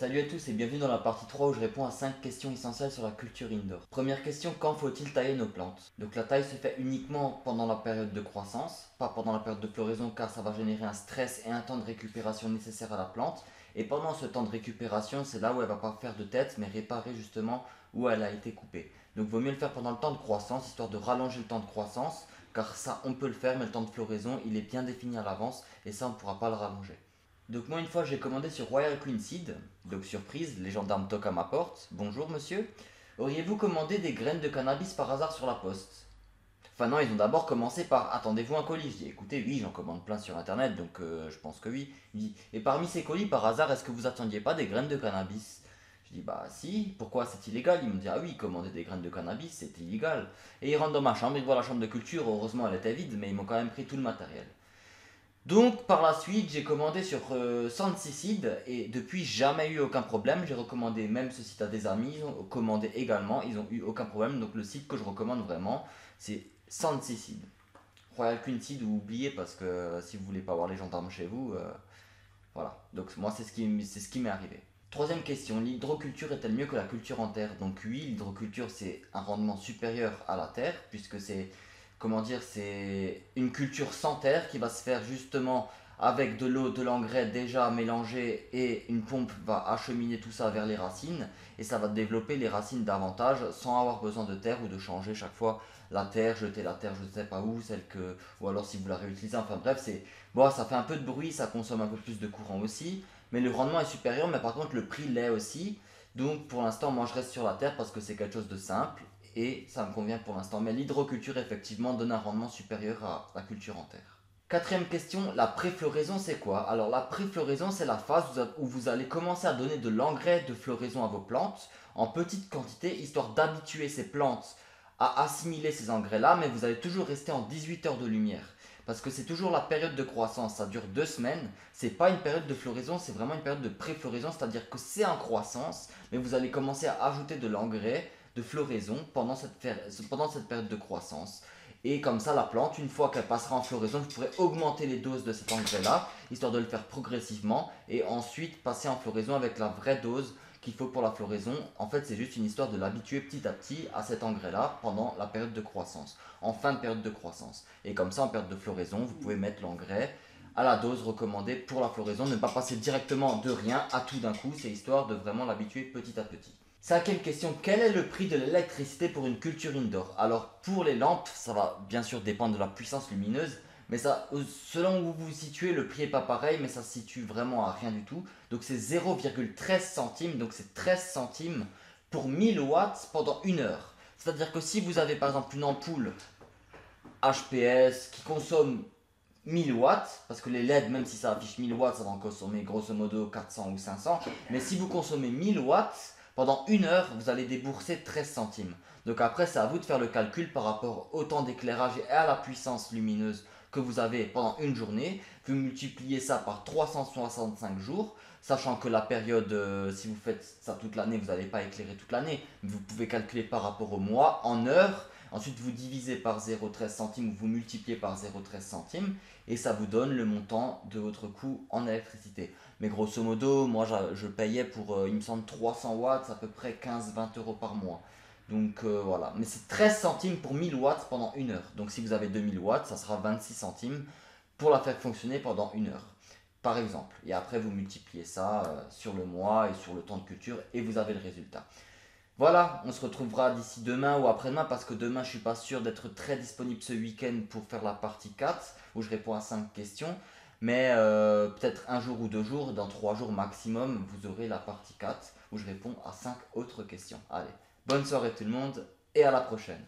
Salut à tous et bienvenue dans la partie 3 où je réponds à 5 questions essentielles sur la culture indoor. Première question, quand faut-il tailler nos plantes? Donc la taille se fait uniquement pendant la période de croissance, pas pendant la période de floraison car ça va générer un stress et un temps de récupération nécessaire à la plante. Et pendant ce temps de récupération, c'est là où elle va pas faire de tête mais réparer justement où elle a été coupée. Donc vaut mieux le faire pendant le temps de croissance histoire de rallonger le temps de croissance car ça on peut le faire mais le temps de floraison il est bien défini à l'avance et ça on ne pourra pas le rallonger. Donc moi une fois j'ai commandé sur Royal Queen Seed, donc surprise, les gendarmes toquent à ma porte. Bonjour monsieur, auriez-vous commandé des graines de cannabis par hasard sur la poste? Enfin non, ils ont d'abord commencé par attendez-vous un colis. Je dis écoutez oui j'en commande plein sur internet donc je pense que oui. Il dit et parmi ces colis par hasard est-ce que vous attendiez pas des graines de cannabis? Je dis bah si, pourquoi c'est illégal? Ils me dit ah oui commander des graines de cannabis c'est illégal. Et ils rentrent dans ma chambre, ils voient la chambre de culture, heureusement elle était vide mais ils m'ont quand même pris tout le matériel. Donc par la suite, j'ai commandé sur Santicide et depuis jamais eu aucun problème. J'ai recommandé même ce site à des amis, ils ont commandé également, ils ont eu aucun problème. Donc le site que je recommande vraiment, c'est Santicide. Royal Queen Seed ou oubliez parce que si vous voulez pas avoir les gendarmes chez vous, voilà. Donc moi c'est ce qui m'est arrivé. Troisième question, l'hydroculture est-elle mieux que la culture en terre? Donc oui, l'hydroculture c'est un rendement supérieur à la terre puisque c'est comment dire, c'est une culture sans terre qui va se faire justement avec de l'eau, de l'engrais déjà mélangé et une pompe va acheminer tout ça vers les racines et ça va développer les racines davantage sans avoir besoin de terre ou de changer chaque fois la terre, jeter la terre je ne sais pas où, celle que ou alors si vous la réutilisez, enfin bref, c'est bon, ça fait un peu de bruit, ça consomme un peu plus de courant aussi, mais le rendement est supérieur mais par contre le prix l'est aussi. Donc pour l'instant, moi je reste sur la terre parce que c'est quelque chose de simple et ça me convient pour l'instant. Mais l'hydroculture, effectivement, donne un rendement supérieur à la culture en terre. Quatrième question, la préfloraison, c'est quoi? Alors la préfloraison, c'est la phase où vous allez commencer à donner de l'engrais de floraison à vos plantes en petite quantité, histoire d'habituer ces plantes à assimiler ces engrais-là, mais vous allez toujours rester en 18 heures de lumière. Parce que c'est toujours la période de croissance, ça dure 2 semaines. C'est pas une période de floraison, c'est vraiment une période de pré-floraison, c'est-à-dire que c'est en croissance, mais vous allez commencer à ajouter de l'engrais de floraison pendant cette période de croissance. Et comme ça, la plante, une fois qu'elle passera en floraison, vous pourrez augmenter les doses de cet engrais-là, histoire de le faire progressivement, et ensuite passer en floraison avec la vraie dose qu'il faut pour la floraison. En fait, c'est juste une histoire de l'habituer petit à petit à cet engrais-là pendant la période de croissance, en fin de période de croissance. Et comme ça, en période de floraison, vous pouvez mettre l'engrais à la dose recommandée pour la floraison, ne pas passer directement de rien à tout d'un coup, c'est histoire de vraiment l'habituer petit à petit. Cinquième question, quel est le prix de l'électricité pour une culture indoor? Alors pour les lampes, ça va bien sûr dépendre de la puissance lumineuse, mais ça, selon où vous vous situez, le prix est pas pareil, mais ça se situe vraiment à rien du tout. Donc c'est 0,13 centimes, donc c'est 13 centimes pour 1000 watts pendant une heure. C'est-à-dire que si vous avez par exemple une ampoule HPS qui consomme 1000 watts, parce que les LED, même si ça affiche 1000 watts, ça va en consommer grosso modo 400 ou 500. Mais si vous consommez 1000 watts, pendant une heure, vous allez débourser 13 centimes. Donc après, c'est à vous de faire le calcul par rapport au temps d'éclairage et à la puissance lumineuse que vous avez pendant une journée. Vous multipliez ça par 365 jours, sachant que la période, si vous faites ça toute l'année, vous n'allez pas éclairer toute l'année. Vous pouvez calculer par rapport au mois, en heures. Ensuite, vous divisez par 0,13 centimes ou vous multipliez par 0,13 centimes et ça vous donne le montant de votre coût en électricité. Mais grosso modo, moi je payais pour, il me semble, 300 watts, à peu près 15-20 euros par mois. Donc voilà, mais c'est 13 centimes pour 1000 watts pendant une heure. Donc si vous avez 2000 watts, ça sera 26 centimes pour la faire fonctionner pendant une heure, par exemple. Et après, vous multipliez ça sur le mois et sur le temps de culture et vous avez le résultat. Voilà, on se retrouvera d'ici demain ou après-demain parce que demain je suis pas sûr d'être très disponible ce week-end pour faire la partie 4 où je réponds à 5 questions. Mais peut-être un jour ou 2 jours, dans 3 jours maximum, vous aurez la partie 4 où je réponds à 5 autres questions. Allez, bonne soirée tout le monde et à la prochaine.